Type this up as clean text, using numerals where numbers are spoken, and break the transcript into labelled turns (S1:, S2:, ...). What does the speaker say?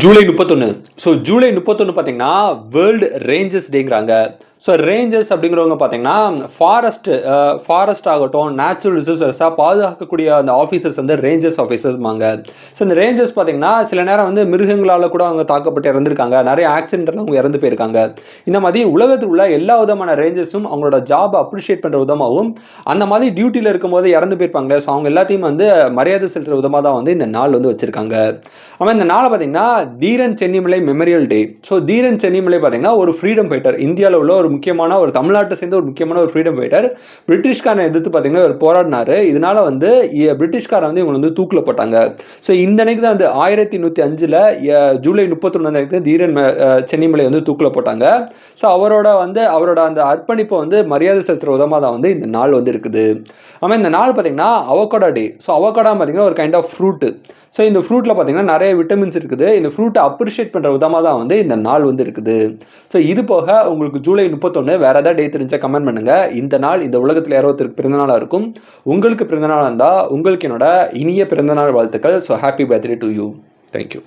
S1: July 31. So July 31 பார்த்தீங்கன்னா world Rangers டேங்கிறாங்க. So Rangers அப்படிங்கிறவங்க பார்த்தீங்கன்னா ஃபாரஸ்ட் ஆகட்டும், நேச்சுரல் ரிசோர்ஸஸாக பாதுகாக்கக்கூடிய அந்த ஆஃபீஸர்ஸ் வந்து ரேஞ்சர்ஸ் ஆஃபீஸர்ஸ்மாங்க. ஸோ இந்த ரேஞ்சர்ஸ் பார்த்தீங்கன்னா சில நேரம் வந்து மிருகங்களால் கூட அவங்க தாக்கப்பட்டு இறந்துருக்காங்க. நிறைய ஆக்சிடென்ட்ல அவங்க இறந்து போயிருக்காங்க. இந்த மாதிரி உலகத்தில் உள்ள எல்லா விதமான ரேஞ்சர்ஸும் அவங்களோட ஜாபை அப்ரிஷியேட் பண்ணுற விதமாகவும், அந்த மாதிரி டியூட்டியில் இருக்கும்போது இறந்து போயிருப்பாங்க. ஸோ அவங்க எல்லாத்தையும் வந்து மரியாதை செலுத்துகிற விதமாக தான் வந்து இந்த நாள் வந்து வச்சிருக்காங்க. ஆனால் இந்த நாளை பார்த்தீங்கன்னா தீரன் சென்னிமலை மெமோரியல் டே. ஸோ தீரன் சென்னிமலை பார்த்தீங்கன்னா ஒரு ஃப்ரீடம் ஃபைட்டர், இந்தியாவில் உள்ள ஒரு முக்கியமான ஒரு தமிழ்நாட்டை சேர்ந்த ஒரு முக்கியமான ஒரு ஃப்ரீடம் ஃபைட்டர். பிரிட்டிஷ்காரனை எதிர்த்து பார்த்தீங்கன்னா ஒரு போராடினாரு. இதனால வந்து பிரிட்டிஷ்காரன் வந்து இவங்க வந்து தூக்கில் போட்டாங்க. ஸோ இந்த அன்னைக்கு தான் வந்து 1105 ஜூலை 31 தீரன் சென்னிமலை வந்து தூக்கில் போட்டாங்க. ஸோ அவரோட அந்த அர்ப்பணிப்பை வந்து மரியாதை செலுத்துகிற விதமாக தான் வந்து இந்த நாள் வந்து இருக்குது. ஆமாம், இந்த நாள் பார்த்தீங்கன்னா அவகோடா டே. ஸோ அவகோடா பார்த்தீங்கன்னா ஒரு கைண்ட் ஆஃப் ஃப்ரூட்டு. ஸோ இந்த ஃப்ரூட்டில் பார்த்தீங்கன்னா நிறைய விட்டமின்ஸ் இருக்குது. இந்த ஃப்ரூட்டை அப்ரிஷியேட் பண்ணுற விதமாக தான் வந்து இந்த நாள் வந்து இருக்குது. ஸோ இது போக உங்களுக்கு ஜூலை 31 வேறு ஏதாவது டே தெரிஞ்சா கமெண்ட் பண்ணுங்கள். இந்த நாள் இந்த உலகத்தில் யாரோ ஒருத்தருக்கு பிறந்தநாளாக இருக்கும். உங்களுக்கு பிறந்தநாளாக இருந்தால் உங்களுக்கு என்னோட இனிய பிறந்தநாள் வாழ்த்துக்கள். So happy birthday to you. Thank you.